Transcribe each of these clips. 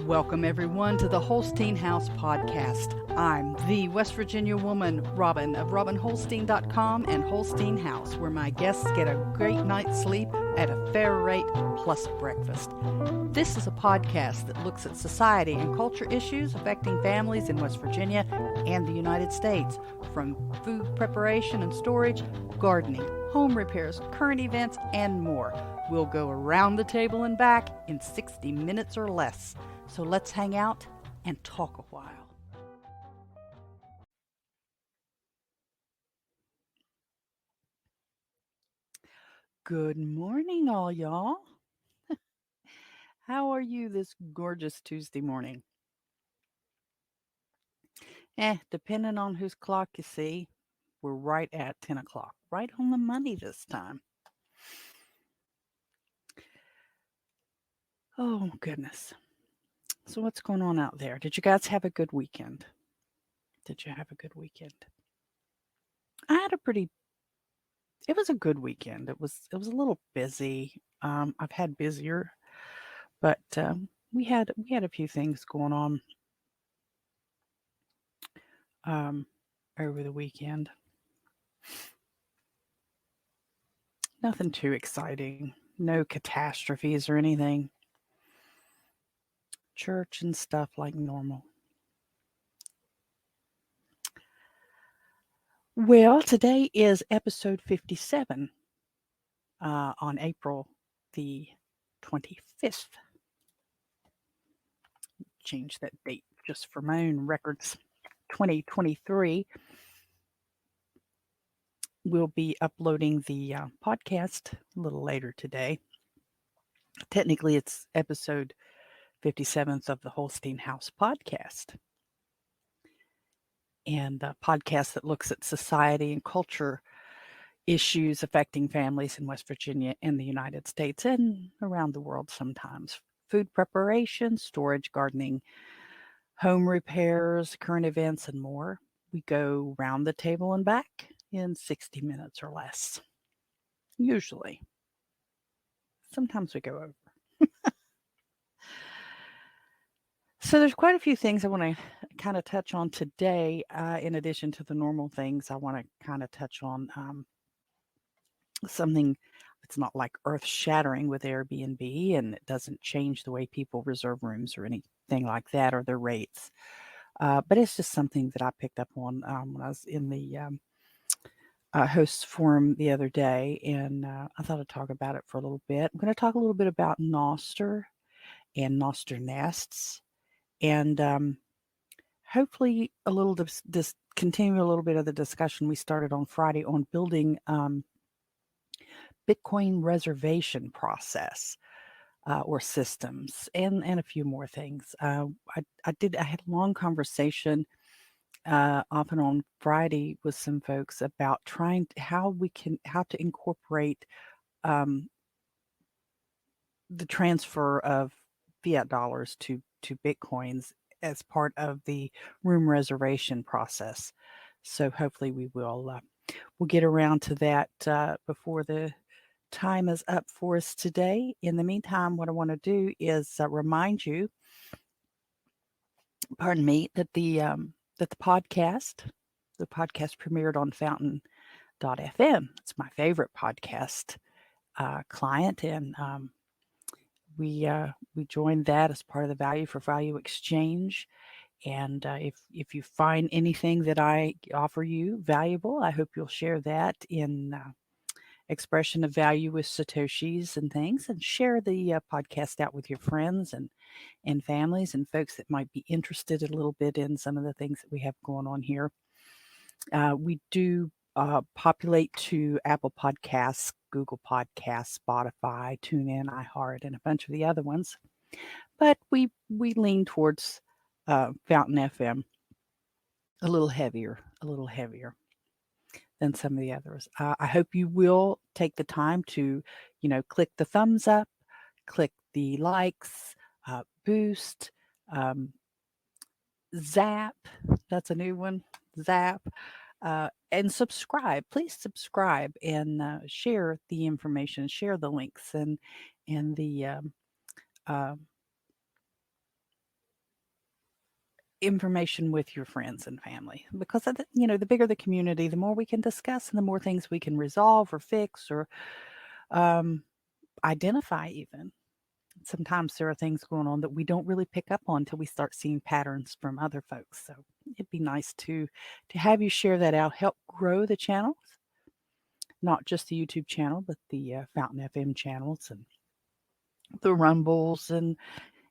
Welcome, everyone, to the Holstein House podcast. I'm the West Virginia woman, Robin, of RobinHolstein.com and Holstein House, where my guests get a great night's sleep at a fair rate plus breakfast. This is a podcast that looks at society and culture issues affecting families in West Virginia and the United States, from food preparation and storage, gardening, home repairs, current events, and more. We'll go around the table and back in 60 minutes or less. So let's hang out and talk a while. Good morning, all y'all. How are you this gorgeous Tuesday morning? Depending on whose clock you see, we're right at 10 o'clock, right on the money this time. Oh, goodness. So what's going on out there? Did you guys have a good weekend? It was a good weekend. It was a little busy. I've had busier, but we had a few things going on over the weekend. Nothing too exciting. No catastrophes or anything. Church and stuff like normal. Well, today is episode 57 on April the 25th. Change that date just for my own records. 2023. We'll be uploading the podcast a little later today. Technically, it's episode 57th of the Holstein House podcast, and a podcast that looks at society and culture issues affecting families in West Virginia and the United States and around the world sometimes. Food preparation, storage, gardening, home repairs, current events, and more. We go round the table and back in 60 minutes or less. Usually. Sometimes we go over. So there's quite a few things I want to kind of touch on today. In addition to the normal things, I want to kind of touch on something that's not like earth-shattering with Airbnb, and it doesn't change the way people reserve rooms or anything like that, or their rates. But it's just something that I picked up on when I was in the hosts forum the other day, and I thought I'd talk about it for a little bit. I'm going to talk a little bit about Nostr and NostrNests, and hopefully a little continue a little bit of the discussion we started on Friday on building Bitcoin reservation process or systems, and a few more things. I had a long conversation off and on Friday with some folks about how to incorporate the transfer of fiat dollars to Bitcoins as part of the room reservation process. So hopefully we'll get around to that before the time is up for us today. In the meantime, what I want to do is remind you, that the podcast premiered on Fountain.fm. It's my favorite podcast client, and we joined that as part of the Value for Value exchange. And if you find anything that I offer you valuable, I hope you'll share that in expression of value with Satoshis and things, and share the podcast out with your friends and families and folks that might be interested a little bit in some of the things that we have going on here. We do populate to Apple Podcasts, Google Podcasts, Spotify, TuneIn, iHeart, and a bunch of the other ones. But we lean towards Fountain FM a little heavier than some of the others. I hope you will take the time to, click the thumbs up, click the likes, boost, zap. That's a new one. Zap. And subscribe. Please subscribe and share the information, share the links and the information with your friends and family, because the bigger the community, the more we can discuss and the more things we can resolve or fix or um, identify even. Sometimes there are things going on that we don't really pick up on until we start seeing patterns from other folks. So it'd be nice to have you share that out, help grow the channels, not just the YouTube channel, but the Fountain FM channels and the Rumbles and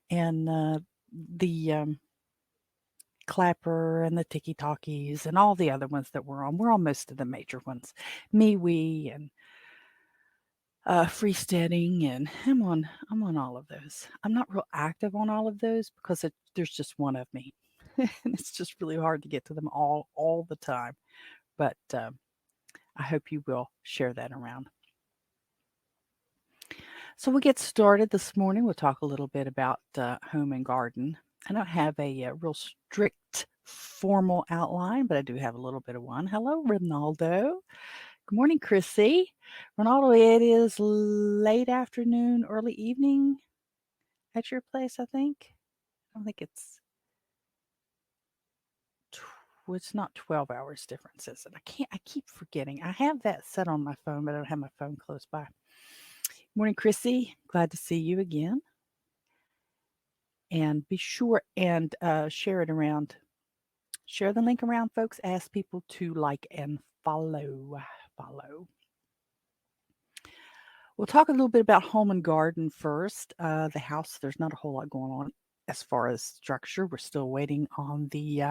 the Clapper and the Tiki Talkies and all the other ones that we're on. We're on most of the major ones, MeWe and Freesteading, and I'm on all of those. I'm not real active on all of those because there's just one of me, and it's just really hard to get to them all the time. But I hope you will share that around. So we'll get started this morning. We'll talk a little bit about home and garden. I don't have a real strict formal outline, but I do have a little bit of one. Hello, Ronaldo. Good morning, Chrissy. Ronaldo, it is late afternoon, early evening at your place, I think. I don't think it's not 12 hours difference, is it? I keep forgetting. I have that set on my phone, but I don't have my phone close by. Morning, Chrissy. Glad to see you again. And be sure and share it around. Share the link around, folks. Ask people to like and follow. We'll talk a little bit about home and garden first. The house, there's not a whole lot going on as far as structure. We're still waiting on the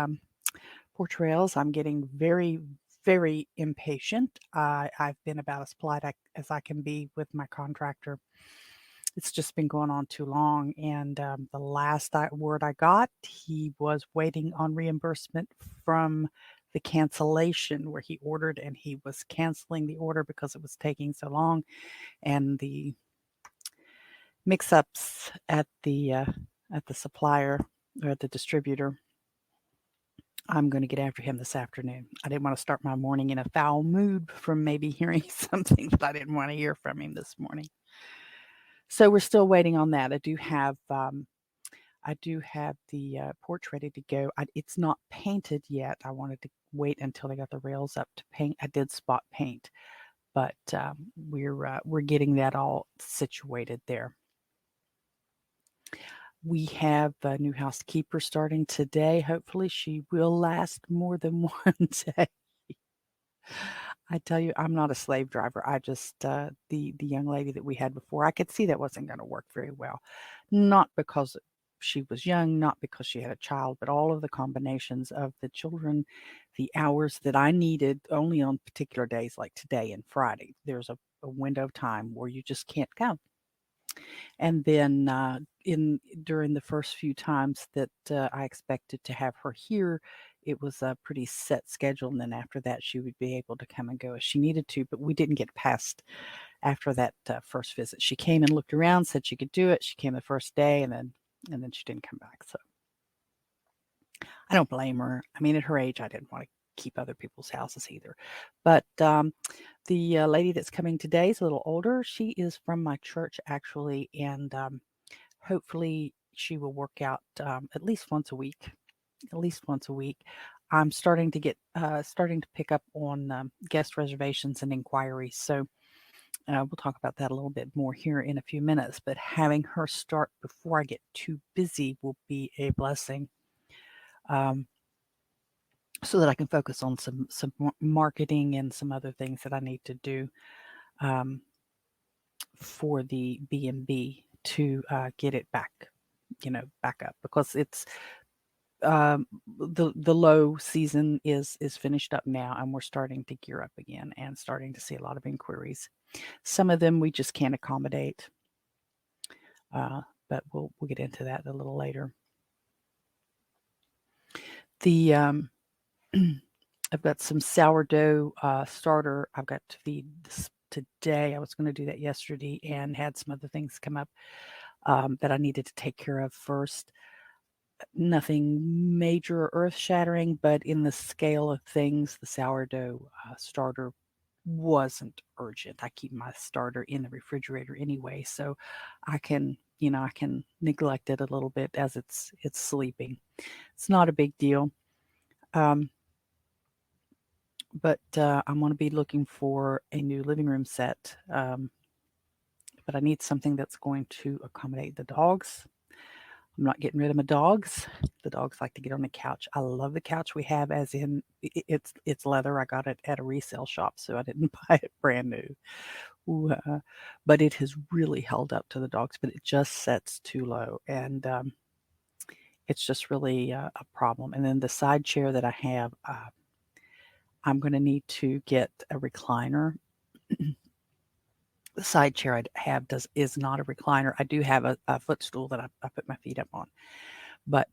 porch rails. I'm getting very, very impatient. I've been about as polite as I can be with my contractor. It's just been going on too long. And the last word I got, he was waiting on reimbursement from the cancellation where he ordered, and he was canceling the order because it was taking so long. And the mix-ups at the supplier or at the distributor, I'm going to get after him this afternoon. I didn't want to start my morning in a foul mood from maybe hearing something that I didn't want to hear from him this morning. So we're still waiting on that. I do have the porch ready to go. It's not painted yet. I wanted to wait until I got the rails up to paint. I did spot paint, but we're getting that all situated there. We have a new housekeeper starting today. Hopefully she will last more than one day. I tell you, I'm not a slave driver. I just the young lady that we had before, I could see that wasn't going to work very well. Not because she was young, not because she had a child, but all of the combinations of the children, the hours that I needed only on particular days like today and Friday. There's a window of time where you just can't go. And then during the first few times that I expected to have her here, it was a pretty set schedule. And then after that, she would be able to come and go as she needed to. But we didn't get past after that first visit. She came and looked around, said she could do it. She came the first day, and then she didn't come back. So I don't blame her. I mean, at her age, I didn't want to keep other people's houses either. But the lady that's coming today is a little older. She is from my church, actually, and hopefully she will work out at least once a week. At least once a week. I'm starting to pick up on guest reservations and inquiries. So we'll talk about that a little bit more here in a few minutes. But having her start before I get too busy will be a blessing. So that I can focus on some marketing and some other things that I need to do for the B&B to get it back up, because it's the low season is finished up now, and we're starting to gear up again and starting to see a lot of inquiries. Some of them we just can't accommodate, but we'll get into that a little later. The I've got some sourdough starter I've got to feed this today. I was going to do that yesterday and had some other things come up that I needed to take care of first. Nothing major or earth-shattering, but in the scale of things, the sourdough starter wasn't urgent. I keep my starter in the refrigerator anyway, so I can neglect it a little bit as it's sleeping. It's not a big deal. Um, but I'm going to be looking for a new living room set. But I need something that's going to accommodate the dogs. I'm not getting rid of my dogs. The dogs like to get on the couch. I love the couch we have, as in it's leather. I got it at a resale shop, so I didn't buy it brand new. Ooh, but it has really held up to the dogs, but it just sets too low, and it's just really a problem. And then the side chair that I have, I'm going to need to get a recliner. The side chair I have is not a recliner. I do have a footstool that I put my feet up on, but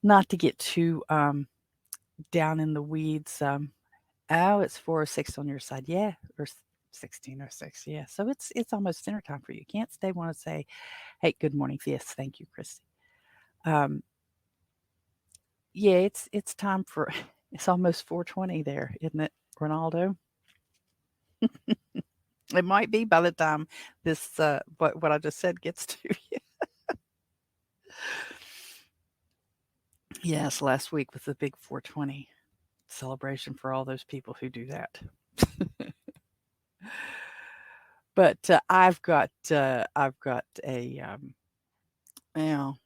not to get too down in the weeds. Oh, it's 4:06 on your side, yeah, or 16:06, yeah. So it's almost dinner time for you. Can't stay. Want to say, hey, good morning. Yes, thank you, Christy. Um, yeah, it's time for. It's almost 4:20 there, isn't it, Ronaldo? It might be by the time this what I just said gets to you. Yes, last week was the big 420 celebration for all those people who do that. But I've got a well,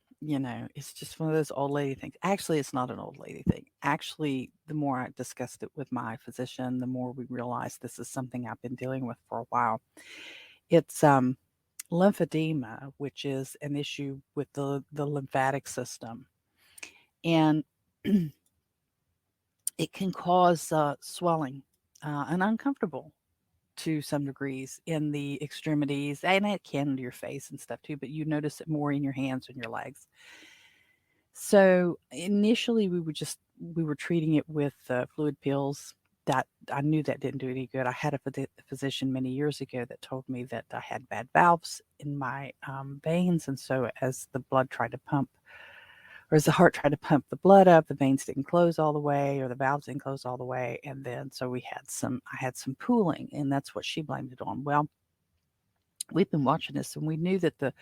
it's just one of those old lady things. Actually, it's not an old lady thing. Actually, the more I discussed it with my physician, the more we realized this is something I've been dealing with for a while. It's lymphedema, which is an issue with the lymphatic system, and it can cause swelling and uncomfortable to some degrees in the extremities, and it can to your face and stuff too, but you notice it more in your hands and your legs. So initially, we were treating it with fluid pills. That I knew that didn't do any good. I had a physician many years ago that told me that I had bad valves in my veins, and so as the blood tried to pump, or as the heart tried to pump the blood up, the veins didn't close all the way, or the valves didn't close all the way, and then so I had some pooling, and that's what she blamed it on. Well, we've been watching this, and we knew that the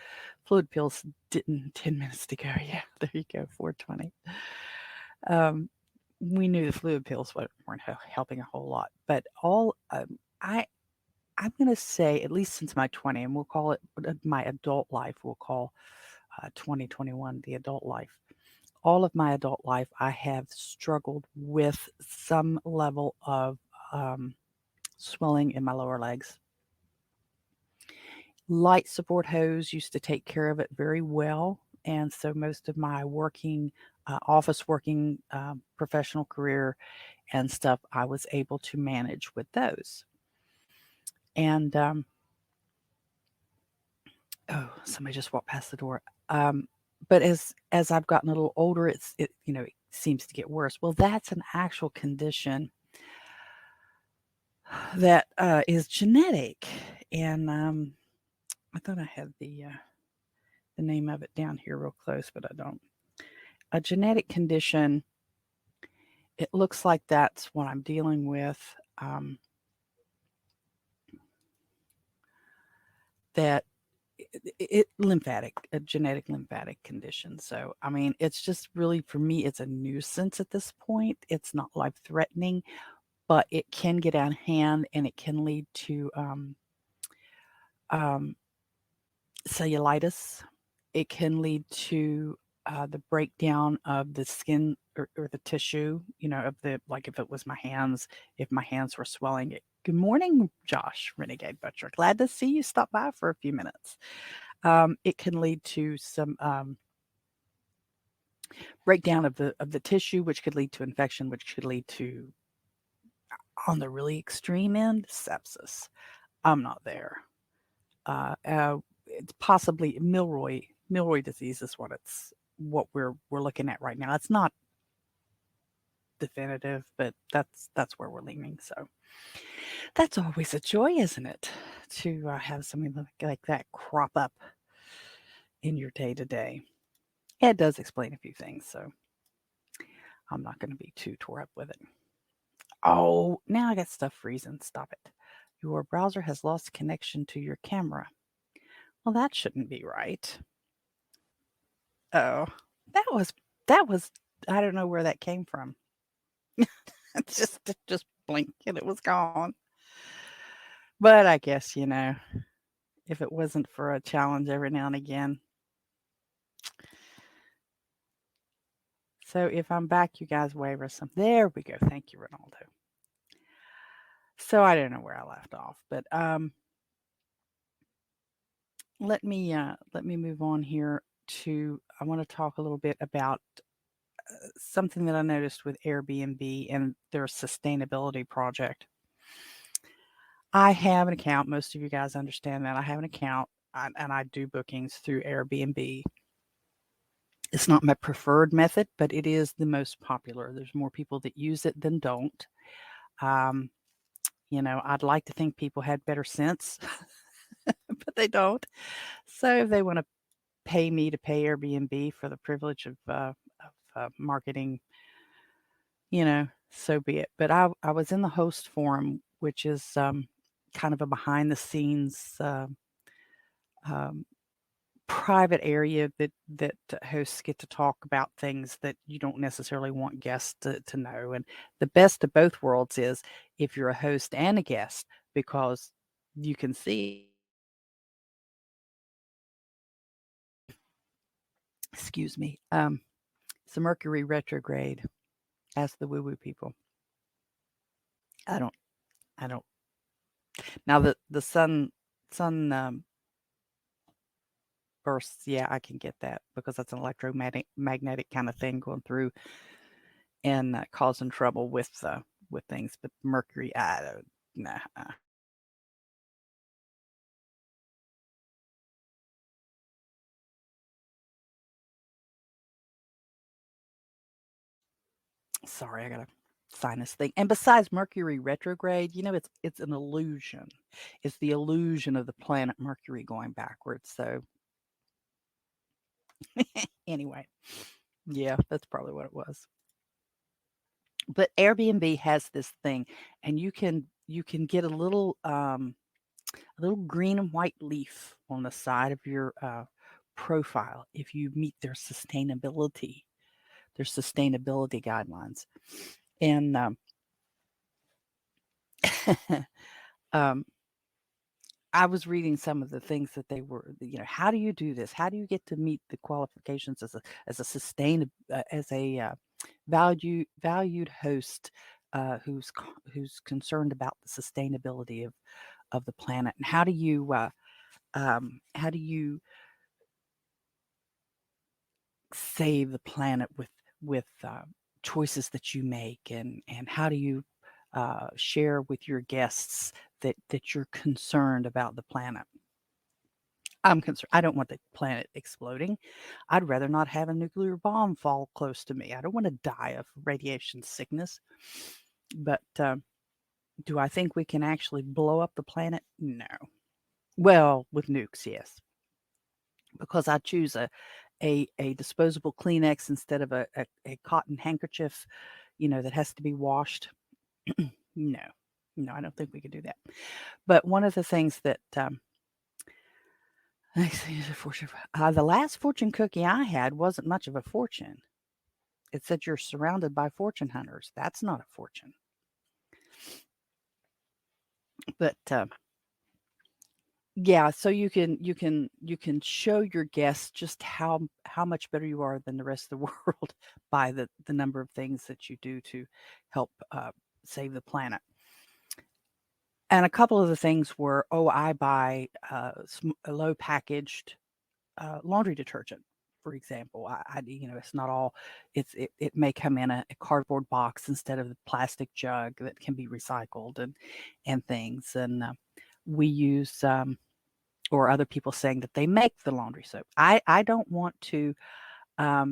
fluid pills didn't. 10 minutes to go. Yeah, there you go. 420. Um, we knew the fluid pills weren't helping a whole lot, but I'm going to say, at least since my 20, and we'll call it my adult life. We'll call 2021 the adult life. All of my adult life, I have struggled with some level of swelling in my lower legs. Light support hose used to take care of it very well. And so most of my office working professional career and stuff, I was able to manage with those. And oh, somebody just walked past the door. But as I've gotten a little older, it seems to get worse. Well, that's an actual condition that is genetic, and I thought I had the name of it down here real close, but I don't. A genetic condition. It looks like that's what I'm dealing with. That a genetic lymphatic condition. So, I mean, it's just really, for me, it's a nuisance at this point. It's not life threatening, but it can get out of hand, and it can lead to um, cellulitis. It can lead to the breakdown of the skin, or the tissue, of like if it was my hands, if my hands were swelling. Good morning, Josh, Renegade Butcher. Glad to see you stop by for a few minutes. It can lead to some breakdown of the tissue, which could lead to infection, which could lead to, on the really extreme end, sepsis. I'm not there. It's possibly Milroy disease is what we're looking at right now. It's not definitive, but that's where we're leaning. So that's always a joy, isn't it, to have something like that crop up in your day to day. It does explain a few things, so I'm not going to be too tore up with it. Oh, now I got stuff freezing. Stop it. Your browser has lost connection to your camera. Well, that shouldn't be right. Oh, that was, I don't know where that came from. It just blinked and it was gone. But I guess, if it wasn't for a challenge every now and again. So if I'm back, you guys wave or something. There we go. Thank you, Ronaldo. So I don't know where I left off, but let me move on here to, I want to talk a little bit about something that I noticed with Airbnb and their sustainability project. I have an account. Most of you guys understand that I have an account, and I do bookings through Airbnb. It's not my preferred method, but it is the most popular. There's more people that use it than don't. I'd like to think people had better sense, but they don't. So if they want to pay me to pay Airbnb for the privilege of marketing, so be it. But I was in the host forum, which is kind of a behind the scenes um, private area that hosts get to talk about things that you don't necessarily want guests to know. And the best of both worlds is if you're a host and a guest, because you can see, excuse me, it's a Mercury retrograde. Ask the woo-woo people. I don't. Now the sun bursts. Yeah, I can get that because that's an electromagnetic kind of thing going through and causing trouble with things. But Mercury, I don't. Nah. Sorry, I got a sinus thing. And besides Mercury retrograde, it's an illusion. It's the illusion of the planet Mercury going backwards. So anyway, yeah, that's probably what it was. But Airbnb has this thing, and you can get a little green and white leaf on the side of your profile if you meet their sustainability guidelines. And um, I was reading some of the things that they were, how do you do this? How do you get to meet the qualifications as a valued host who's concerned about the sustainability of the planet? And how do you save the planet with choices that you make, and how do you share with your guests that you're concerned about the planet? I'm concerned. I don't want the planet exploding. I'd rather not have a nuclear bomb fall close to me. I don't want to die of radiation sickness. But do I think we can actually blow up the planet? No. Well, with nukes, yes, because I choose a disposable Kleenex instead of a cotton handkerchief, that has to be washed. No, no, I don't think we could do that. But one of the things that the last fortune cookie I had wasn't much of a fortune. It said you're surrounded by fortune hunters. That's not a fortune. But yeah, so you can show your guests just how much better you are than the rest of the world by the number of things that you do to help save the planet. And a couple of the things were, I buy a low packaged laundry detergent, for example. It's not all. It may come in a cardboard box instead of the plastic jug that can be recycled and things. And we use or other people saying that they make the laundry soap. I don't want to. I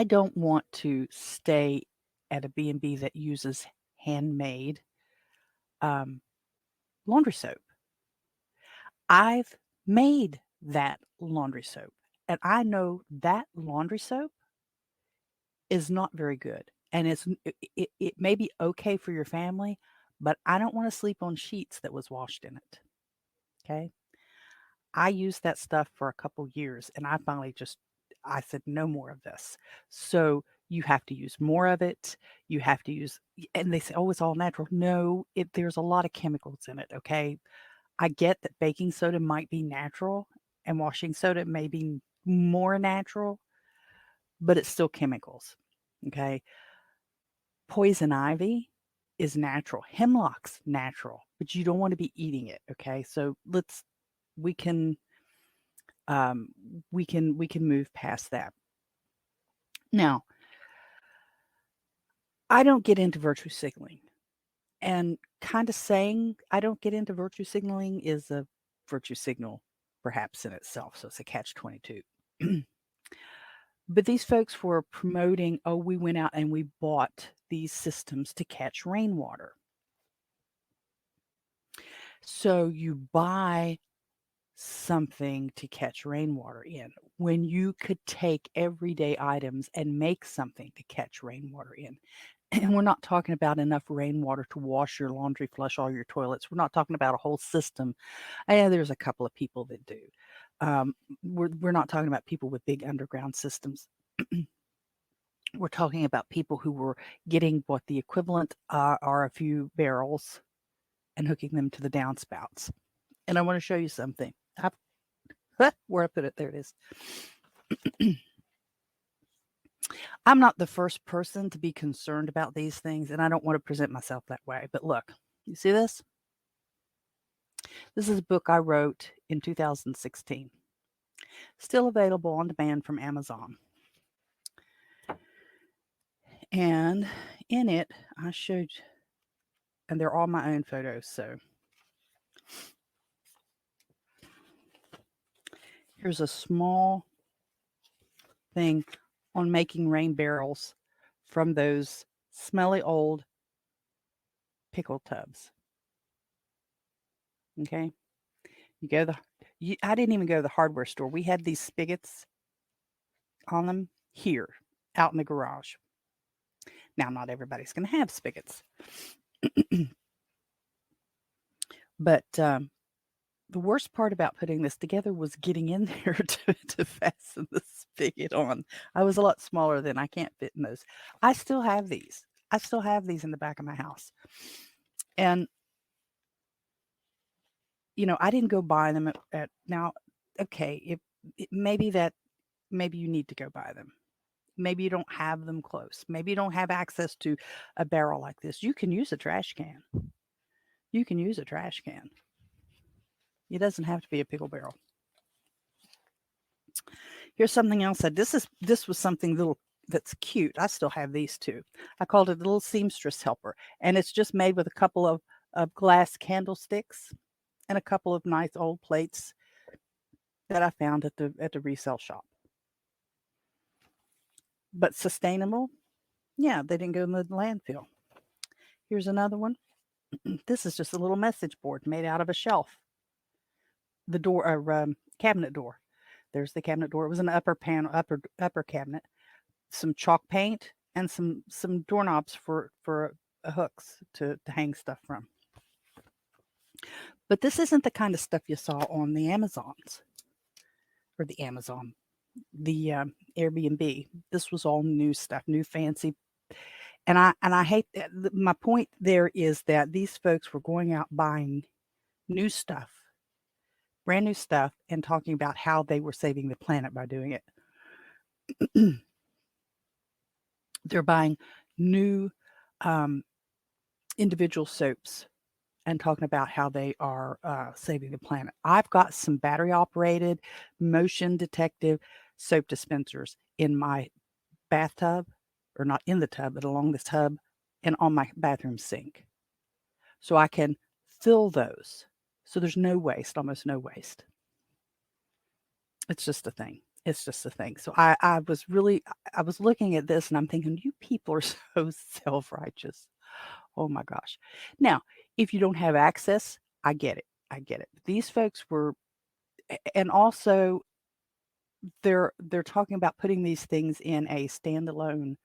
don't want to stay at a B&B that uses handmade laundry soap. I've made that laundry soap, and I know that laundry soap is not very good. and it may be okay for your family, but I don't want to sleep on sheets that was washed in it. Okay. I used that stuff for a couple years and I finally I said, no more of this. So you have to use more of it. You have to use, and they say, oh, it's all natural. No, there's a lot of chemicals in it. Okay. I get that baking soda might be natural and washing soda may be more natural, but it's still chemicals. Okay. Poison ivy is natural. Hemlock's natural, but you don't want to be eating it. Okay. So we can um, we can move past that. Now, I don't get into virtue signaling, and kind of saying I don't get into virtue signaling is a virtue signal, perhaps in itself. So it's a catch-22. But these folks were promoting, oh, we went out and we bought these systems to catch rainwater. So you buy something to catch rainwater in when you could take everyday items and make something to catch rainwater in. And we're not talking about enough rainwater to wash your laundry, flush all your toilets. We're not talking about a whole system. There's a couple of people that do. We're not talking about people with big underground systems. We're talking about people who were getting what the equivalent are a few barrels and hooking them to the downspouts. And I want to show you something. Where I put it, there it is. I'm not the first person to be concerned about these things, and I don't want to present myself that way. But look, you see this? This is a book I wrote in 2016. Still available on demand from Amazon. And in it, I showed, and they're all my own photos. So here's a small thing on making rain barrels from those smelly old pickle tubs. Okay. I didn't even go to the hardware store. We had these spigots on them here out in the garage. Now, not everybody's going to have spigots. But the worst part about putting this together was getting in there to fasten the spigot on. I was a lot smaller than I can't fit in those. I still have these. I still have these in the back of my house. And, I didn't go buy them at now. Okay, maybe you need to go buy them. Maybe you don't have them close. Maybe you don't have access to a barrel like this. You can use a trash can. You can use a trash can. It doesn't have to be a pickle barrel. Here's something else. This was something little that's cute. I still have these too. I called it the little seamstress helper, and it's just made with a couple of glass candlesticks and a couple of nice old plates that I found at the resale shop. But sustainable? Yeah, they didn't go in the landfill. Here's another one. This is just a little message board made out of a shelf. The door, cabinet door. There's the cabinet door. It was an upper cabinet. Some chalk paint and some doorknobs for hooks to hang stuff from. But this isn't the kind of stuff you saw on the Amazons or the Airbnb. This was all new stuff, new fancy. And I hate that. My point there is that these folks were going out buying new stuff, brand new stuff, and talking about how they were saving the planet by doing it. They're buying new individual soaps and talking about how they are saving the planet. I've got some battery operated, motion detective soap dispensers in my bathtub, or not in the tub, but along the tub and on my bathroom sink. So I can fill those. So there's no waste, almost no waste. It's just a thing. It's just a thing. So I was looking at this and I'm thinking, you people are so self-righteous. Oh my gosh. Now, if you don't have access, I get it. I get it. These folks were, and also they're talking about putting these things in a standalone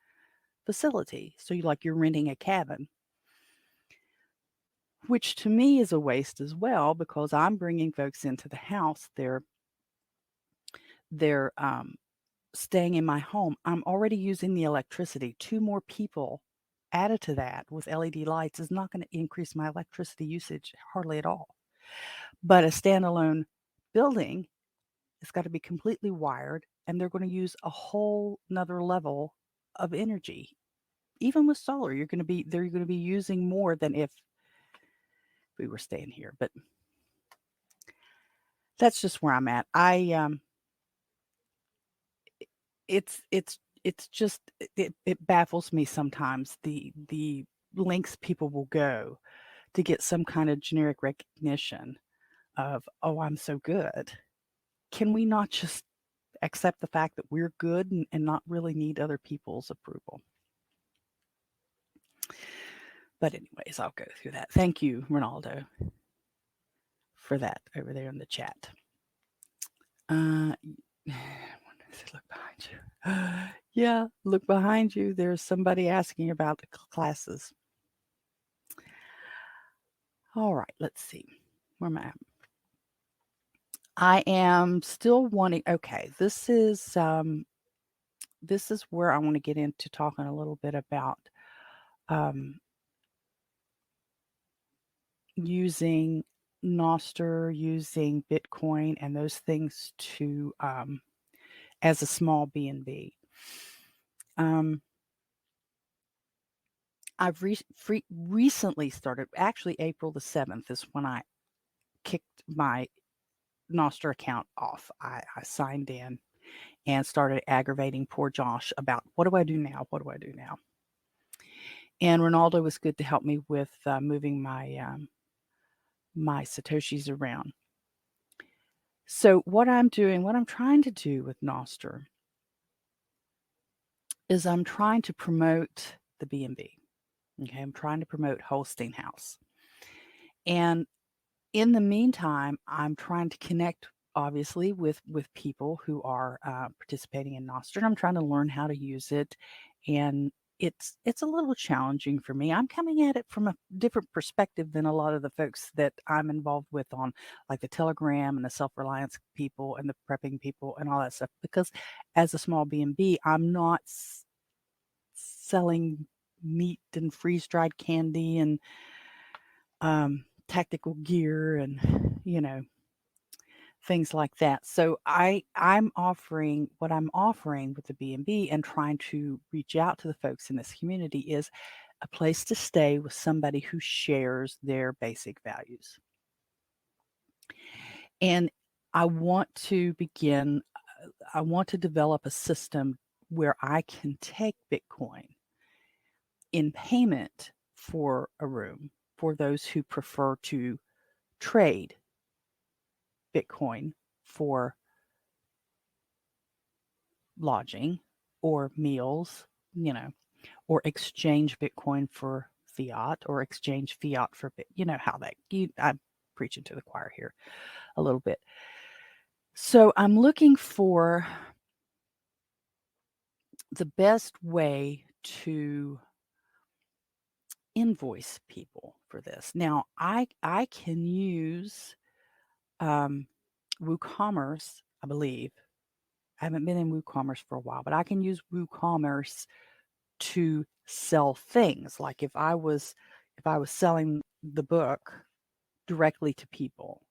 facility. So you're renting a cabin, which to me is a waste as well, because I'm bringing folks into the house. They're staying in my home. I'm already using the electricity. 2 more people added to that with LED lights is not going to increase my electricity usage hardly at all. But a standalone building has got to be completely wired, and they're going to use a whole nother level of energy. Even with solar, they're going to be using more than if we were staying here. But that's just where I'm at. It's just it baffles me sometimes, the lengths people will go to get some kind of generic recognition of, oh, I'm so good. Can we not just accept the fact that we're good and not really need other people's approval? But anyways, I'll go through that. Thank you, Ronaldo, for that over there in the chat. Look behind you. Yeah, look behind you. There's somebody asking about the classes. All right, let's see. Where am I at? I am still wanting. Okay, this is where I want to get into talking a little bit about using Nostr, using Bitcoin, and those things to as a small BNB. I've recently started. Actually, April the 7th is when I kicked my Nostr account off. I signed in and started aggravating poor Josh about, what do I do now? What do I do now? And Ronaldo was good to help me with moving my my Satoshis around. So what I'm trying to do with Nostr is I'm trying to promote the BNB. Okay, I'm trying to promote Holstein House. And in the meantime, I'm trying to connect, obviously, with people who are participating in Nostr. I'm trying to learn how to use it, and it's a little challenging for me. I'm coming at it from a different perspective than a lot of the folks that I'm involved with on, like, the Telegram and the self-reliance people and the prepping people and all that stuff. Because as a small BNB, I'm not selling meat and freeze-dried candy and tactical gear and things like that. So I'm offering what I'm offering with the BNB and trying to reach out to the folks in this community is a place to stay with somebody who shares their basic values. And I want to develop a system where I can take Bitcoin in payment for a room for those who prefer to trade Bitcoin for lodging or meals, or exchange Bitcoin for fiat or exchange fiat for how I'm preaching to the choir here a little bit. So I'm looking for the best way to invoice people for this. Now, I can use WooCommerce, I believe. I haven't been in WooCommerce for a while, but I can use WooCommerce to sell things. Like if I was selling the book directly to people,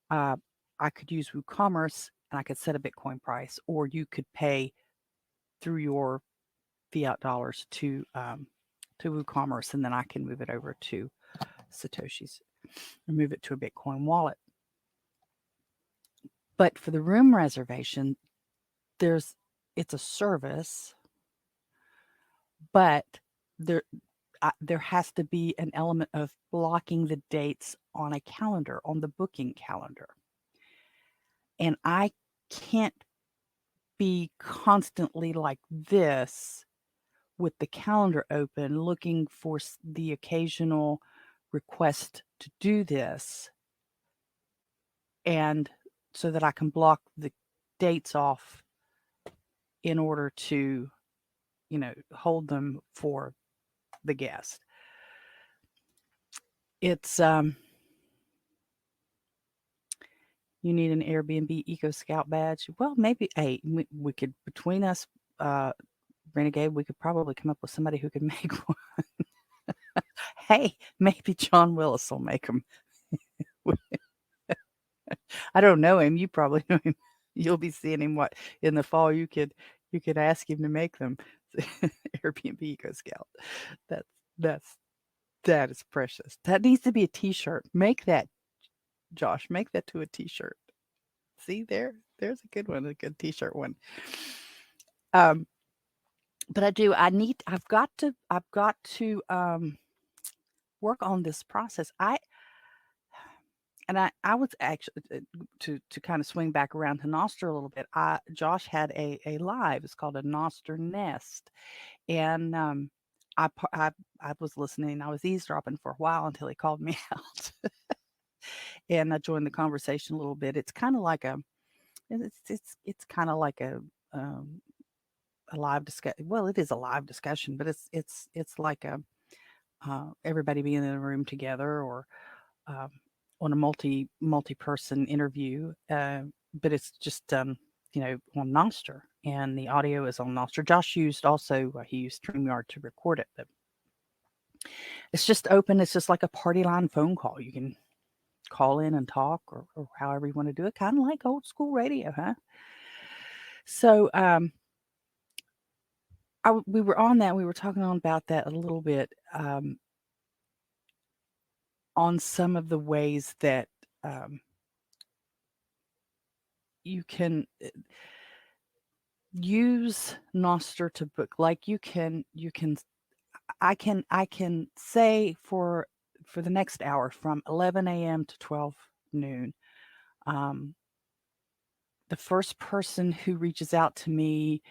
I could use WooCommerce and I could set a Bitcoin price, or you could pay through your fiat dollars to WooCommerce, and then I can move it over to Satoshis or move it to a Bitcoin wallet. But for the room reservation, it's a service, but there has to be an element of blocking the dates on a calendar, on the booking calendar. And I can't be constantly like this with the calendar open looking for the occasional request to do this, and so that I can block the dates off in order to hold them for the guest. It's you need an Airbnb Eco Scout badge. Well, maybe we could, between us, Renegade, we could probably come up with somebody who could make one. Hey, maybe John Willis will make them. I don't know him. You probably know him. You'll be seeing him in the fall. You could ask him to make them. Airbnb Eco Scout. That's that's that is precious. That needs to be a T-shirt. Make that, Josh. Make that to a T-shirt. See there's a good one, a good T-shirt one. But I've got to work on this process. I was actually, to kind of swing back around to Nostr a little bit. Josh had a live. It's called a NostrNest, and I was listening. I was eavesdropping for a while until he called me out, and I joined the conversation a little bit. It's kind of like it's kind of like a live discussion. Well, it is a live discussion, but it's like everybody being in a room together, or um, on a multi-person interview, but it's just on Nostr, and the audio is on Nostr. Josh he used StreamYard to record it, but it's just open. It's just like a party line phone call. You can call in and talk, or however you want to do it, kind of like old school radio, huh? So we were on that. We were talking about that a little bit, on some of the ways that you can use Noster to book. Like I can say for the next hour from 11 a.m. to 12 noon, the first person who reaches out to me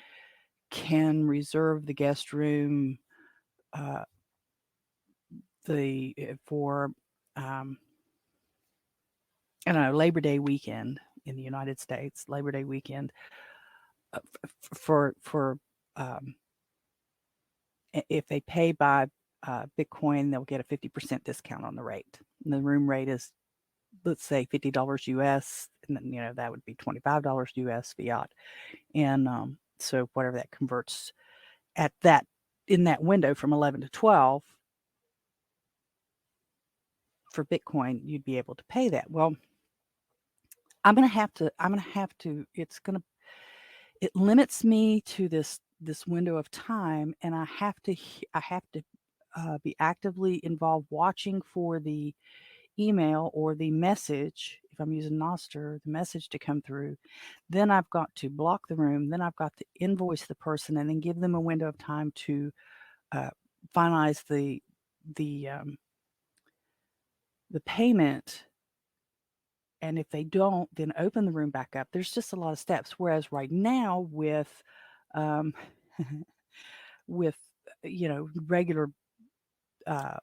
can reserve the guest room for I don't know, Labor Day weekend in the United States, Labor Day weekend, for if they pay by Bitcoin, they'll get a 50% discount on the rate. And the room rate is, let's say, $50 US, and then that would be $25 US fiat, and so whatever that converts in that window from 11 to 12 for Bitcoin, you'd be able to pay that. Well, I'm gonna have to. It limits me to this window of time, and I have to be actively involved, watching for the email or the message. If I'm using Nostr, the message to come through, then I've got to block the room. Then I've got to invoice the person, and then give them a window of time to finalize the payment. And if they don't, then open the room back up. There's just a lot of steps. Whereas right now with with regular uh,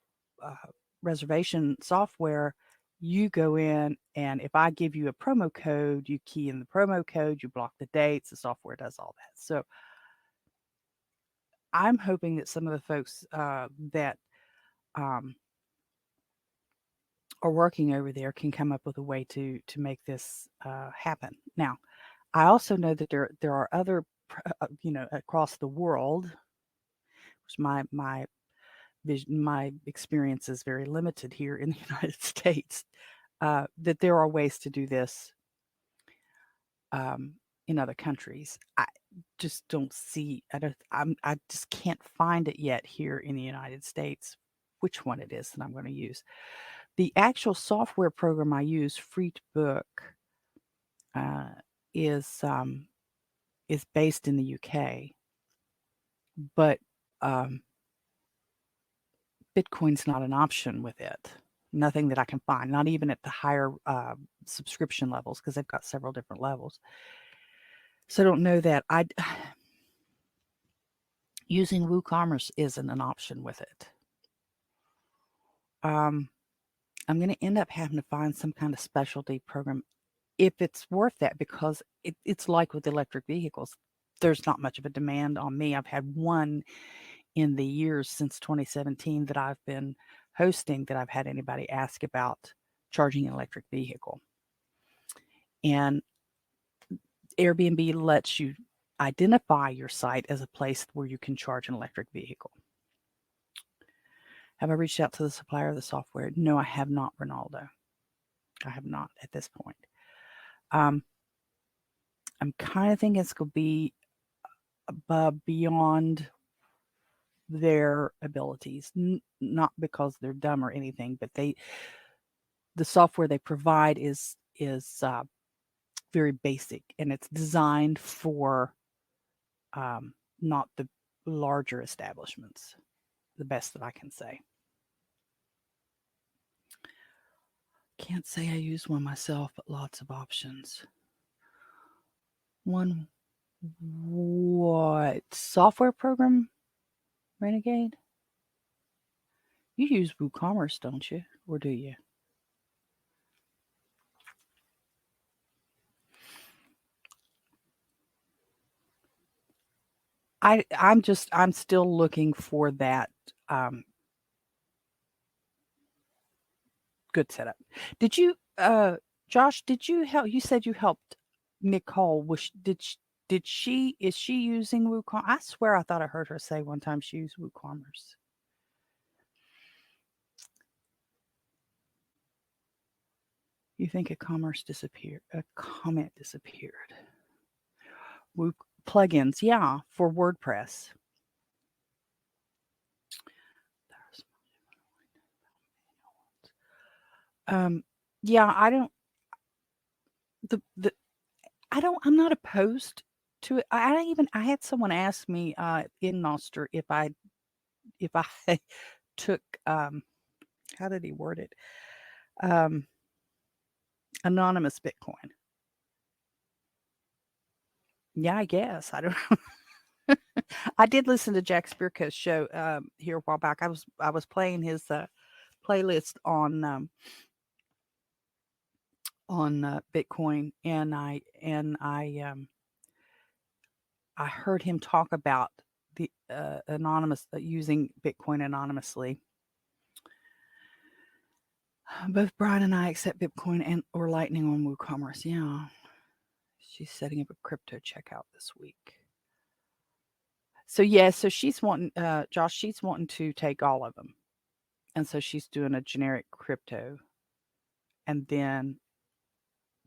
reservation software, you go in, and if I give you a promo code, you key in the promo code, you block the dates, the software does all that. So I'm hoping that some of the folks that are working over there can come up with a way to make this happen. Now, I also know that there are other, across the world, which my experience is very limited here in the United States, that there are ways to do this in other countries. I just don't see. I just can't find it yet here in the United States. Which one it is that I'm going to use? The actual software program I use, free to book, is based in the UK, but Bitcoin's not an option with it. Nothing that I can find, not even at the higher subscription levels, because they've got several different levels. So I don't know that using WooCommerce isn't an option with it. I'm going to end up having to find some kind of specialty program if it's worth that, because it's like with electric vehicles. there's not much of a demand on me. I've had one in the years since 2017 that I've been hosting that I've had anybody ask about charging an electric vehicle. And Airbnb lets you identify your site as a place where you can charge an electric vehicle. Have I reached out to the supplier of the software? No, I have not, Ronaldo. I have not at this point. I'm kind of thinking it's going to be beyond their abilities, not because they're dumb or anything, but the software they provide is very basic, and it's designed for not the larger establishments. The best that I can say. Can't say I use one myself, but lots of options. One, what software program? Renegade? You use WooCommerce, don't you? Or do you? I'm still looking for that good setup. Did you, Josh? Did you help? You said you helped Nicole. Is she using WooCommerce? I swear I thought I heard her say one time she used WooCommerce. You think a comment disappeared? Plugins, yeah, for WordPress. Yeah, I'm not opposed to it. I had someone ask me in Nostr if I took how did he word it? Anonymous Bitcoin. Yeah, I guess. I don't know. I did listen to Jack Spirko's show here a while back. I was playing his playlist on Bitcoin, and I heard him talk about the anonymous using Bitcoin anonymously. Both Brian and I accept Bitcoin and or Lightning on WooCommerce. Yeah, she's setting up a crypto checkout this week. So yeah, so she's wanting, Josh. She's wanting to take all of them, and so she's doing a generic crypto. And then,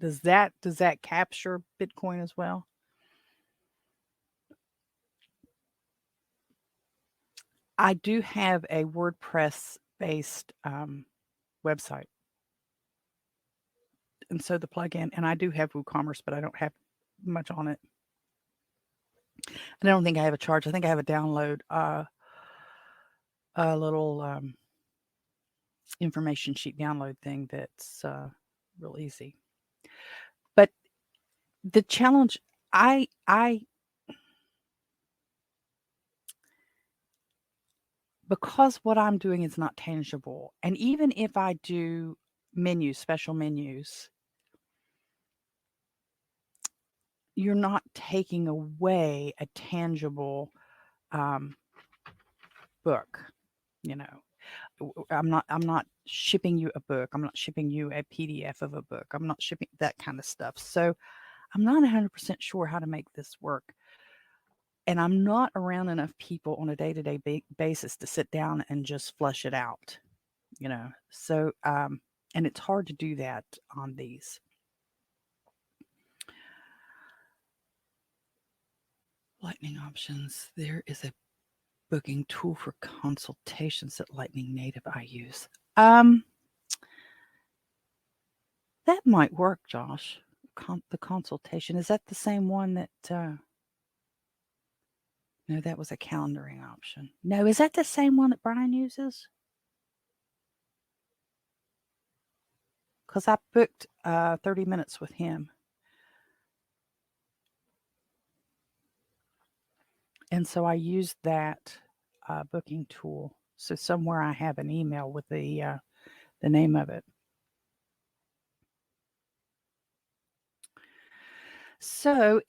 does that capture Bitcoin as well? I do have a WordPress based website, and so the plugin, and I do have WooCommerce, but I don't have much on it. And I don't think I have a charge. I think I have a download a little information sheet download thing that's real easy. But the challenge, I because what I'm doing is not tangible, and even if I do menus, special menus, you're not taking away a tangible book. You know, I'm not shipping you a book. I'm not shipping you a PDF of a book. I'm not shipping that kind of stuff. So I'm not 100% sure how to make this work. And I'm not around enough people on a day-to-day basis to sit down and just flesh it out, you know. So, and it's hard to do that on these. Lightning options. There is a booking tool for consultations that Lightning Native I use. That might work, Josh. The consultation. Is that the same one that? No, that was a calendaring option. No, is that the same one that Brian uses? Because I booked 30 minutes with him. And so I used that booking tool. So somewhere I have an email with the name of it. So,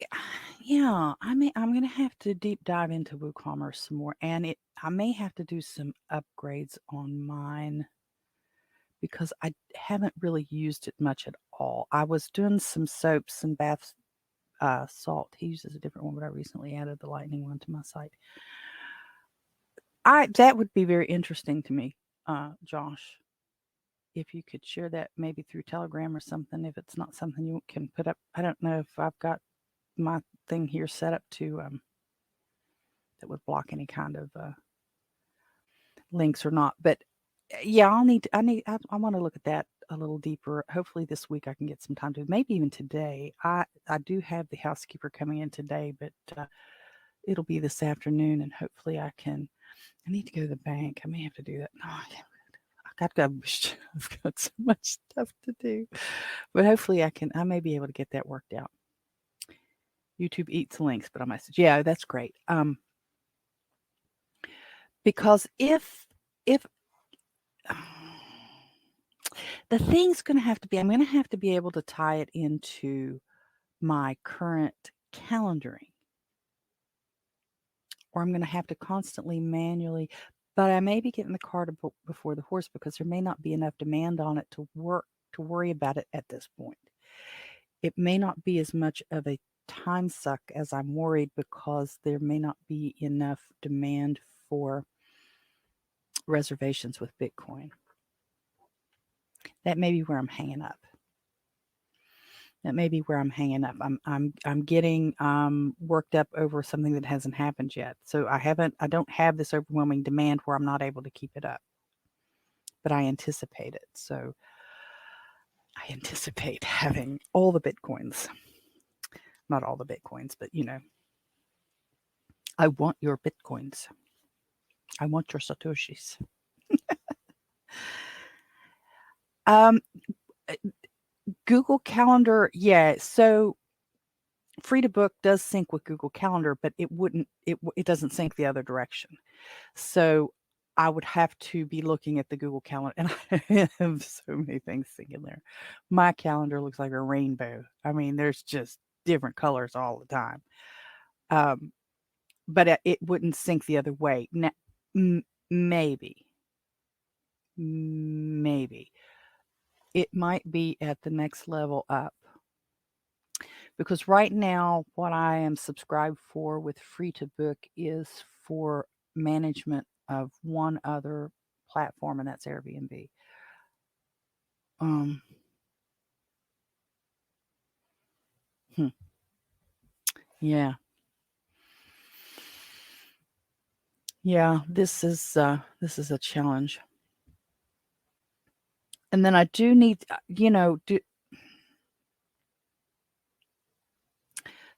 Yeah, I'm gonna have to deep dive into WooCommerce some more, and I may have to do some upgrades on mine because I haven't really used it much at all. I was doing some soaps and bath salt. He uses a different one, but I recently added the lightning one to my site. That would be very interesting to me, Josh. If you could share that maybe through Telegram or something, if it's not something you can put up. I don't know if I've got my thing here set up to that would block any kind of links or not. But yeah, I want to look at that a little deeper. Hopefully this week I can get some time to, maybe even today. I do have the housekeeper coming in today, but it'll be this afternoon, and hopefully I need to go to the bank. I may have to do that. No, I've got so much stuff to do, but hopefully I may be able to get that worked out. YouTube eats links, but I message. Yeah, that's great. Because if the thing's going to have to be, I'm going to have to be able to tie it into my current calendaring, or I'm going to have to constantly manually. But I may be getting the cart before the horse because there may not be enough demand on it to worry about it at this point. It may not be as much of a time suck as I'm worried because there may not be enough demand for reservations with Bitcoin. That may be where I'm hanging up. I'm getting worked up over something that hasn't happened yet. So I don't have this overwhelming demand where I'm not able to keep it up. But I anticipate it. So I anticipate having all the Bitcoins. Not all the Bitcoins, but I want your Bitcoins. I want your Satoshis. um, Google Calendar, yeah. So Free to Book does sync with Google Calendar, but it doesn't sync the other direction. So I would have to be looking at the Google Calendar, and I have so many things syncing there. My calendar looks like a rainbow. I mean, there's just different colors all the time. But it wouldn't sync the other way. Now, maybe it might be at the next level up. Because right now, what I am subscribed for with Free to Book is for management of one other platform, and that's Airbnb. Um, yeah, yeah. This is a challenge. And then I do need, then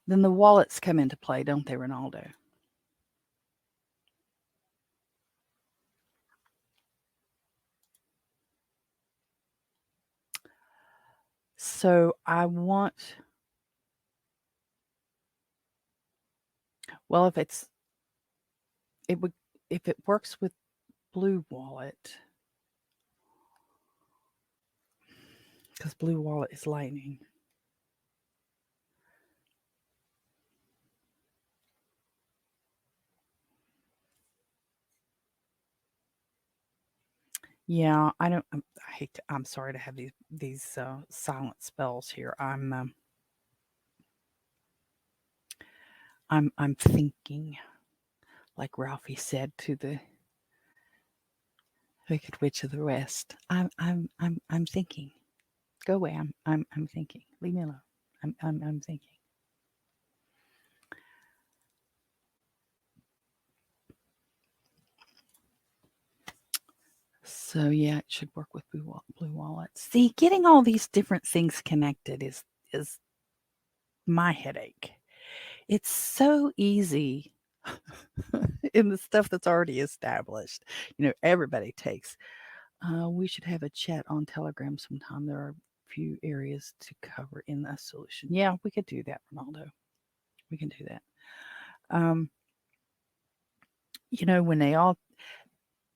the wallets come into play, don't they, Ronaldo? So I want, well, if it works with Blue Wallet, because Blue Wallet is Lightning. Yeah, I don't. I hate to. I'm sorry to have these silent spells here. I'm thinking, like Ralphie said to the Wicked Witch of the West. I'm thinking. Go away. I'm thinking. Leave me alone. I'm thinking. So yeah, it should work with Blue Wallet. See, getting all these different things connected is my headache. It's so easy in the stuff that's already established. Everybody takes. We should have a chat on Telegram sometime. There are a few areas to cover in the solution. Yeah, we could do that, Ronaldo. We can do that. When they all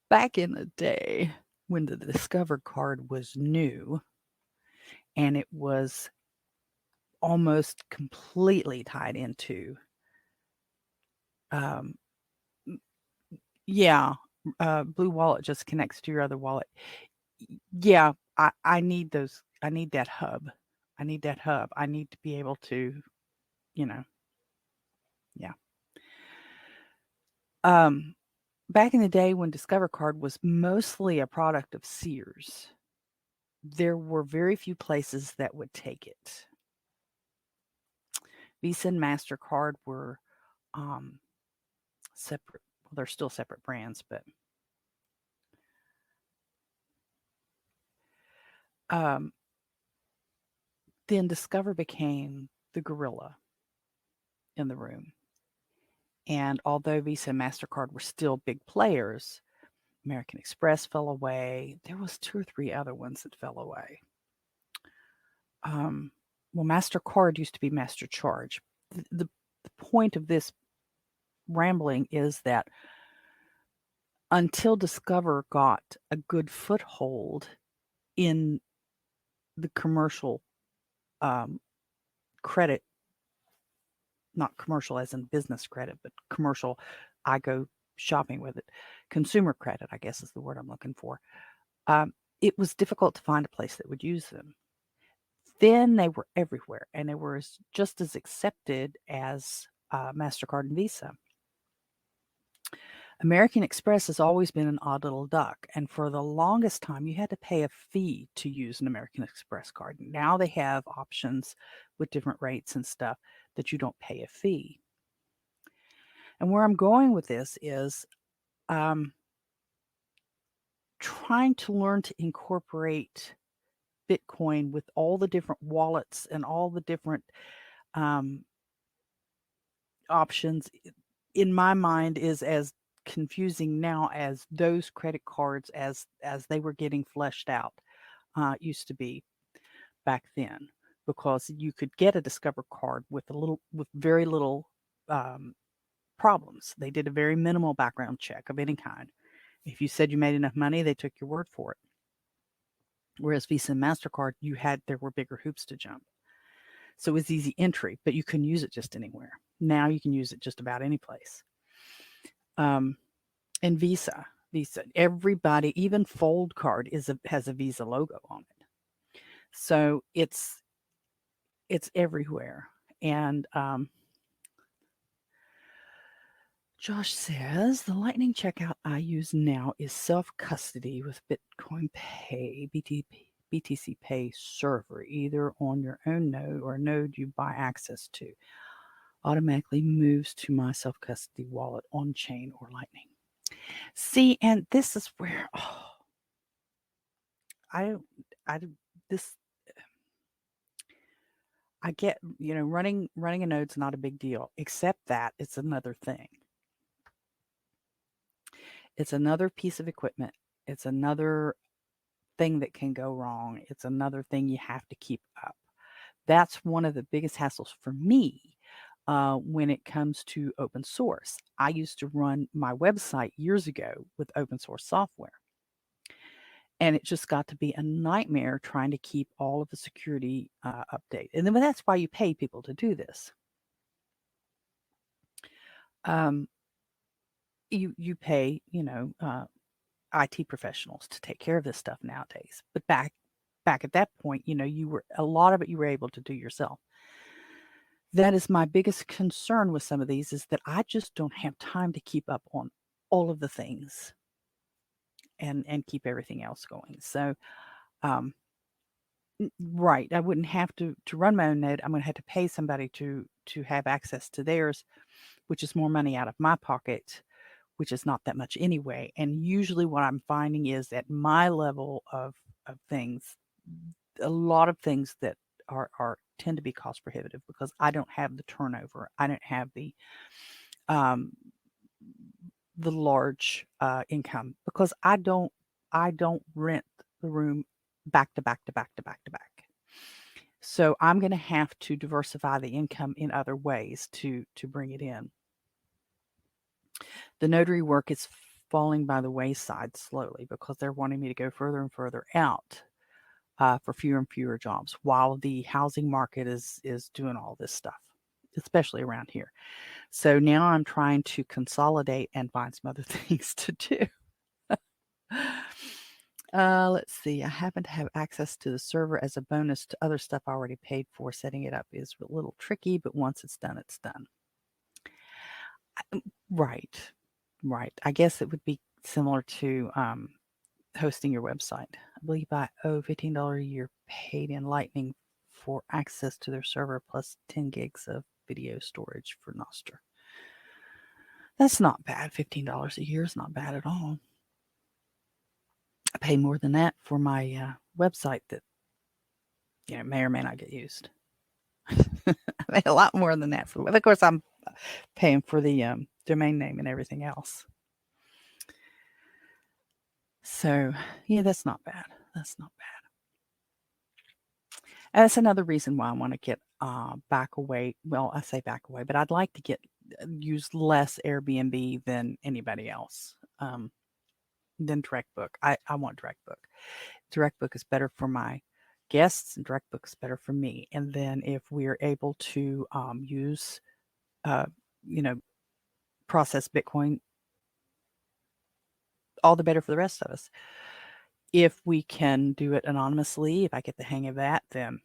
back in the day when the Discover card was new and it was almost completely tied into, um, yeah, Blue Wallet just connects to your other wallet. Yeah, I need those. I need that hub. I need that hub. I need to be able to, you know, yeah. Um, Back in the day when Discover Card was mostly a product of Sears, there were very few places that would take it. Visa and MasterCard were separate. Well, they're still separate brands, but then Discover became the gorilla in the room. And although Visa and MasterCard were still big players, American Express fell away. There was 2 or 3 other ones that fell away. Well, MasterCard used to be MasterCharge. The point of this rambling is that until Discover got a good foothold in the commercial credit, not commercial as in business credit, but commercial, I go shopping with it, consumer credit, I guess is the word I'm looking for. It was difficult to find a place that would use them. Then they were everywhere, and they were just as accepted as MasterCard and Visa. American Express has always been an odd little duck, and for the longest time, you had to pay a fee to use an American Express card. Now they have options with different rates and stuff that you don't pay a fee. And where I'm going with this is trying to learn to incorporate Bitcoin with all the different wallets and all the different options, in my mind, is as confusing now as those credit cards as they were getting fleshed out used to be back then, because you could get a Discover card with very little problems. They did a very minimal background check of any kind. If you said you made enough money, they took your word for it. Whereas Visa and MasterCard, there were bigger hoops to jump. So it was easy entry, but you couldn't use it just anywhere. Now you can use it just about any place. And Visa, everybody, even Fold card has a Visa logo on it. So it's everywhere. And Josh says the Lightning checkout I use now is self-custody with Bitcoin Pay, BTC Pay server, either on your own node or a node you buy access to. Automatically moves to my self-custody wallet on chain or Lightning. See, and this is where I get, running a node's not a big deal, except that it's another thing. It's another piece of equipment. It's another thing that can go wrong. It's another thing you have to keep up. That's one of the biggest hassles for me when it comes to open source. I used to run my website years ago with open source software. And it just got to be a nightmare trying to keep all of the security updated. And then that's why you pay people to do this. You pay, IT professionals to take care of this stuff nowadays. But back at that point, a lot of it you were able to do yourself. That is my biggest concern with some of these, is that I just don't have time to keep up on all of the things and keep everything else going. So, right, I wouldn't have to run my own node. I'm going to have to pay somebody to have access to theirs, which is more money out of my pocket, which is not that much anyway. And usually what I'm finding is at my level of things, a lot of things that are tend to be cost prohibitive because I don't have the turnover. I don't have the large income, because I don't rent the room back to back to back to back to back. So I'm going to have to diversify the income in other ways to bring it in. The notary work is falling by the wayside slowly because they're wanting me to go further and further out for fewer and fewer jobs while the housing market is doing all this stuff, especially around here. So now I'm trying to consolidate and find some other things to do. Let's see. I happen to have access to the server as a bonus to other stuff I already paid for. Setting it up is a little tricky, but once it's done, it's done. Right. I guess it would be similar to hosting your website. I believe I owe $15 a year paid in Lightning for access to their server plus 10 gigs of video storage for Nostr. That's not bad. $15 a year is not bad at all. I pay more than that for my website that may or may not get used. I pay a lot more than that for the web. Of course, I'm paying for the domain name and everything else. So, yeah, that's not bad. That's not bad. And that's another reason why I want to get back away. Well, I say back away, but I'd like to use less Airbnb than anybody else. Than DirectBook. I want DirectBook. DirectBook is better for my guests, and DirectBook is better for me. And then if we're able to use, process Bitcoin, all the better for the rest of us. If we can do it anonymously, if I get the hang of that, then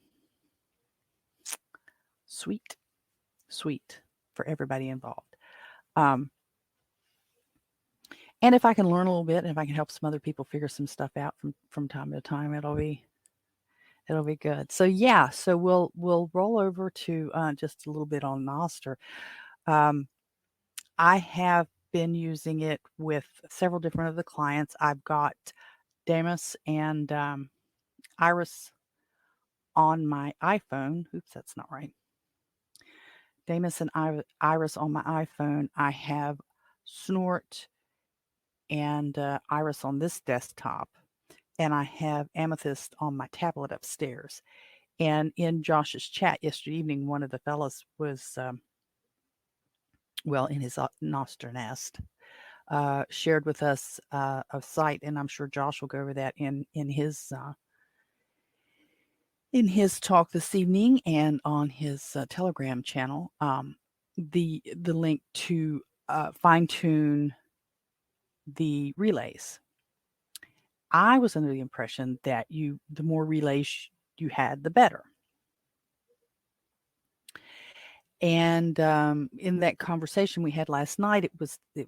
sweet for everybody involved. And if I can learn a little bit, and if I can help some other people figure some stuff out from time to time, it'll be good. So yeah, so we'll roll over to just a little bit on Nostr. I have been using it with several different of the clients. I've got Damus and Iris on my iPhone. Oops, that's not right. Damus and Iris on my iPhone. I have Snort and Iris on this desktop, and I have Amethyst on my tablet upstairs. And in Josh's chat yesterday evening, one of the fellows was, in his NostrNest, shared with us a site, and I'm sure Josh will go over that in his talk this evening and on his Telegram channel. The link to fine tune the relays. I was under the impression that the more relays you had, the better. And in that conversation we had last night, it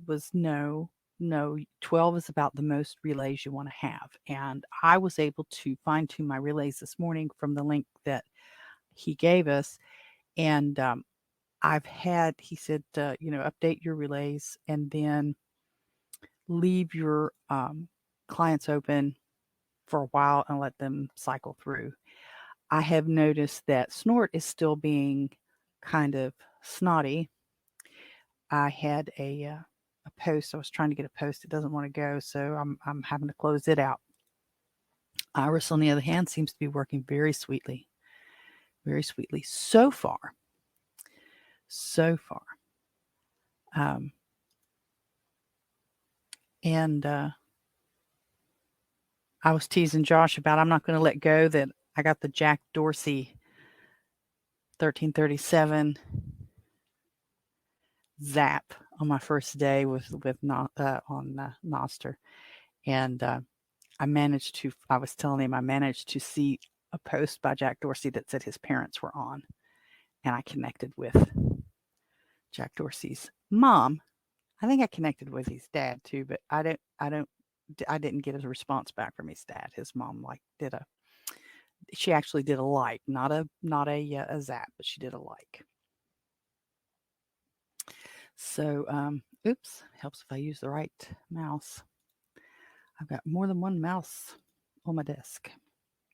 was no, 12 is about the most relays you want to have. And I was able to fine tune my relays this morning from the link that he gave us. And he said, update your relays and then leave your clients open for a while and let them cycle through. I have noticed that Snort is still being kind of snotty. I had a post. I was trying to get a post. It doesn't want to go, so I'm having to close it out. Iris, on the other hand, seems to be working very sweetly so far. And I was teasing Josh about I'm not going to let go that I got the Jack Dorsey 1337 zap on my first day on Nostr, and I was telling him I managed to see a post by Jack Dorsey that said his parents were on, and I connected with Jack Dorsey's mom. I think I connected with his dad too, but I didn't get a response back from his dad. His mom she actually did a like, not a zap, but she did a like. So, oops, helps if I use the right mouse. I've got more than one mouse on my desk,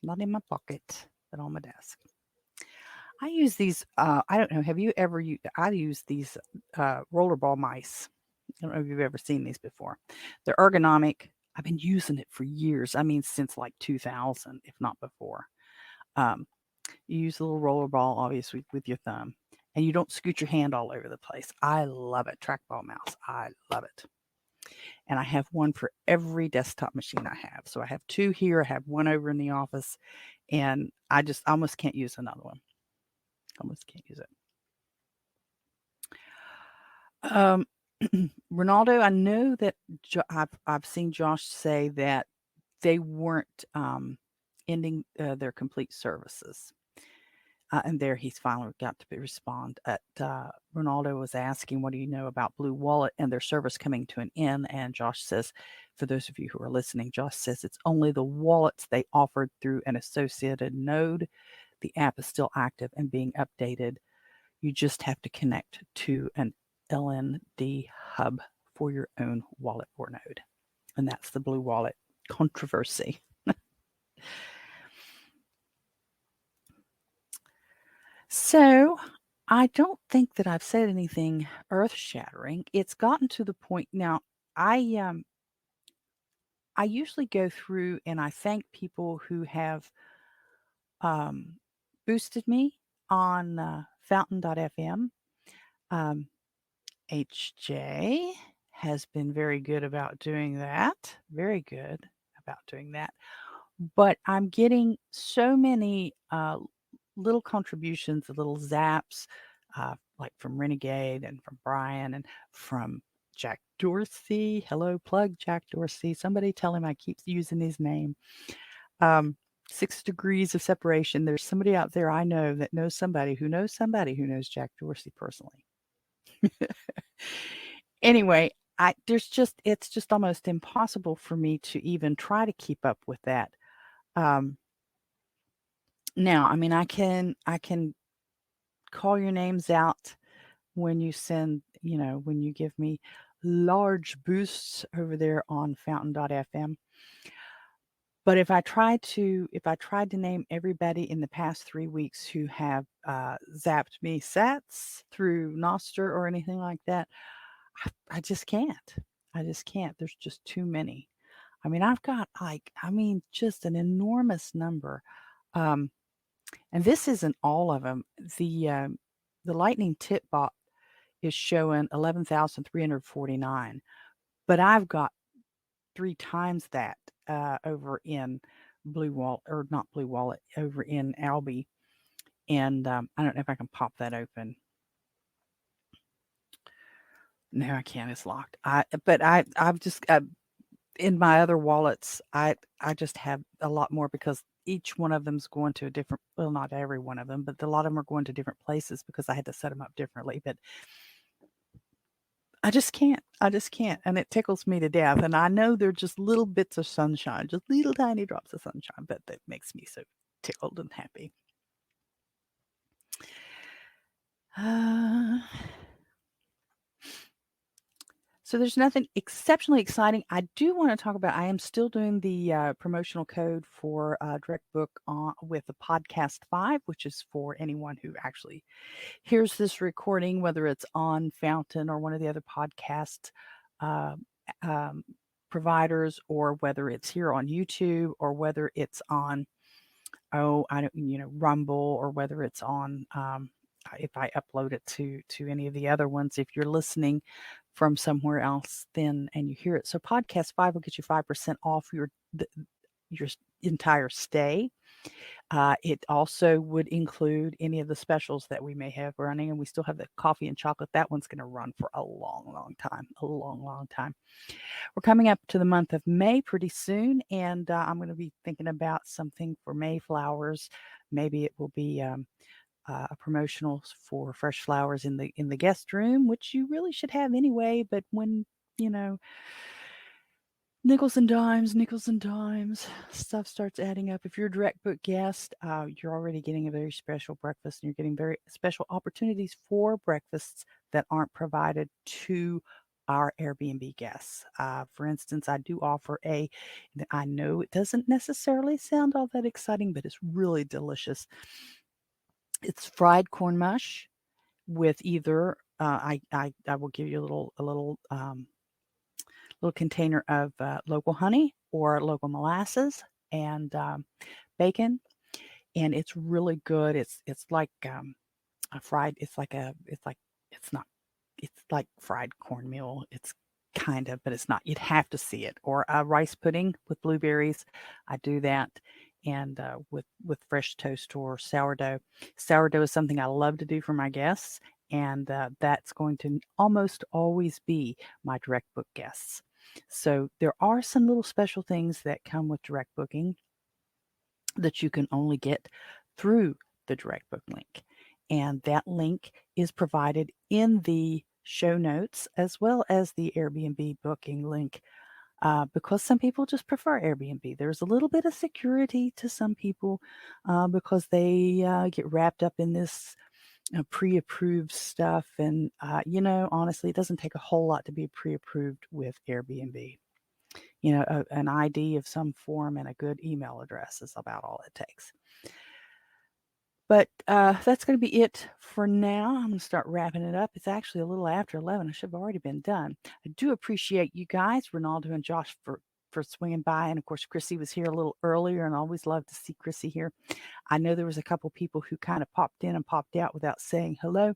not in my pocket, but on my desk. I use these, I don't know, have you ever used, I use these rollerball mice. I don't know if you've ever seen these before. They're ergonomic. I've been using it for years. I mean, since like 2000, if not before. You use a little rollerball, obviously, with your thumb, and you don't scoot your hand all over the place. I love it. Trackball mouse. I love it. And I have one for every desktop machine I have. So I have two here. I have one over in the office, and I just almost can't use another one. Almost can't use it. Ronaldo, I know that I've seen Josh say that they weren't ending their complete services. And there he's finally got to respond. Ronaldo was asking, what do you know about Blue Wallet and their service coming to an end? And Josh says, for those of you who are listening, Josh says it's only the wallets they offered through an associated node. The app is still active and being updated. You just have to connect to an LND hub for your own wallet or node. And that's the Blue Wallet controversy. So I don't think that I've said anything earth-shattering. It's gotten to the point now. I usually go through and I thank people who have boosted me on Fountain.fm. HJ has been very good about doing that. Very good about doing that. But I'm getting so many little contributions, little zaps, like from Renegade and from Brian and from Jack Dorsey. Hello, plug Jack Dorsey. Somebody tell him I keep using his name. 6 degrees of separation. There's somebody out there I know that knows somebody who knows Jack Dorsey personally. Anyway, it's just almost impossible for me to even try to keep up with that. Now, I mean, I can call your names out when you send, when you give me large boosts over there on Fountain.fm. But if I tried to name everybody in the past 3 weeks who have zapped me sats through Nostr or anything like that, I just can't. There's just too many. I mean, I've got just an enormous number. And this isn't all of them. The Lightning Tip bot is showing 11,349, but I've got 3 times that over in Blue Wallet, or not Blue Wallet, over in Albi. And I don't know if I can pop that open. No, I can't. It's locked. I've just in my other wallets, I just have a lot more because each one of them's going to a different. Well, not every one of them, but a lot of them are going to different places because I had to set them up differently. But I just can't. And it tickles me to death. And I know they're just little bits of sunshine, just little tiny drops of sunshine, but that makes me so tickled and happy. So there's nothing exceptionally exciting. I do want to talk about, I am still doing the promotional code for Direct Book with the Podcast 5, which is for anyone who actually hears this recording, whether it's on Fountain or one of the other podcast providers, or whether it's here on YouTube, or whether it's on, Rumble, or whether it's on, if I upload it to any of the other ones. If you're listening from somewhere else, then and you hear it, so Podcast 5 will get you 5% off your entire stay. It also would include any of the specials that we may have running, and we still have the coffee and chocolate. That one's going to run for a long, long time. We're coming up to the month of May pretty soon, and I'm going to be thinking about something for May flowers. Maybe it will be a promotional for fresh flowers in the guest room, which you really should have anyway. But when nickels and dimes, stuff starts adding up. If you're a direct book guest, you're already getting a very special breakfast, and you're getting very special opportunities for breakfasts that aren't provided to our Airbnb guests. For instance, I do offer I know it doesn't necessarily sound all that exciting, but it's really delicious. It's fried corn mush with either I will give you a little container of local honey or local molasses and bacon, and it's really good. It's like a fried. It's like fried cornmeal. It's kind of, but it's not. You'd have to see it. Or a rice pudding with blueberries. I do that, and with fresh toast or sourdough. Sourdough is something I love to do for my guests, and that's going to almost always be my direct book guests. So there are some little special things that come with direct booking that you can only get through the direct book link. And that link is provided in the show notes as well as the Airbnb booking link, because some people just prefer Airbnb. There's a little bit of security to some people because they get wrapped up in this pre-approved stuff. And, honestly, it doesn't take a whole lot to be pre-approved with Airbnb. An ID of some form and a good email address is about all it takes. But that's going to be it for now. I'm going to start wrapping it up. It's actually a little after 11. I should have already been done. I do appreciate you guys, Ronaldo and Josh, for swinging by. And, of course, Chrissy was here a little earlier, and I always love to see Chrissy here. I know there was a couple people who kind of popped in and popped out without saying hello.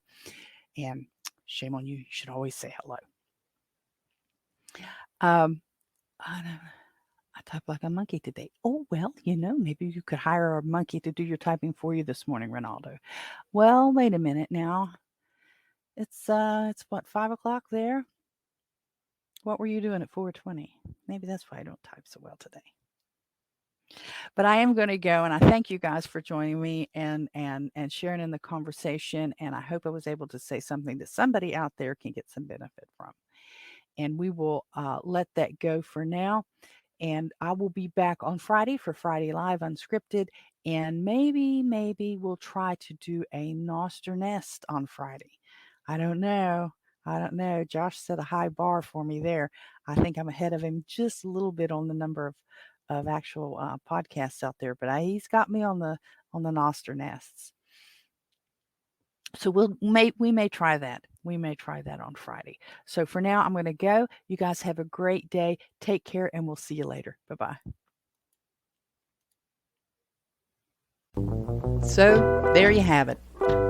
And shame on you. You should always say hello. I type like a monkey today. Oh, well, maybe you could hire a monkey to do your typing for you this morning, Ronaldo. Well, wait a minute now. It's what, 5 o'clock there? What were you doing at 4:20? Maybe that's why I don't type so well today. But I am going to go, and I thank you guys for joining me and sharing in the conversation. And I hope I was able to say something that somebody out there can get some benefit from. And we will let that go for now. And I will be back on Friday for Friday Live Unscripted. And maybe we'll try to do a NostrNests on Friday. I don't know. Josh set a high bar for me there. I think I'm ahead of him just a little bit on the number of actual podcasts out there. But he's got me on the NostrNests. So we may try that. We may try that on Friday. So for now, I'm going to go. You guys have a great day. Take care, and we'll see you later. Bye-bye. So there you have it.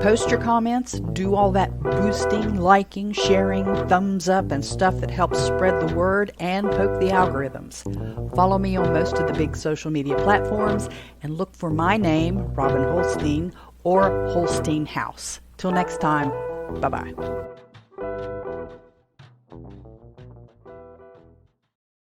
Post your comments, do all that boosting, liking, sharing, thumbs up, and stuff that helps spread the word and poke the algorithms. Follow me on most of the big social media platforms and look for my name, Robin Holstein, or Holstein House. Till next time, bye-bye.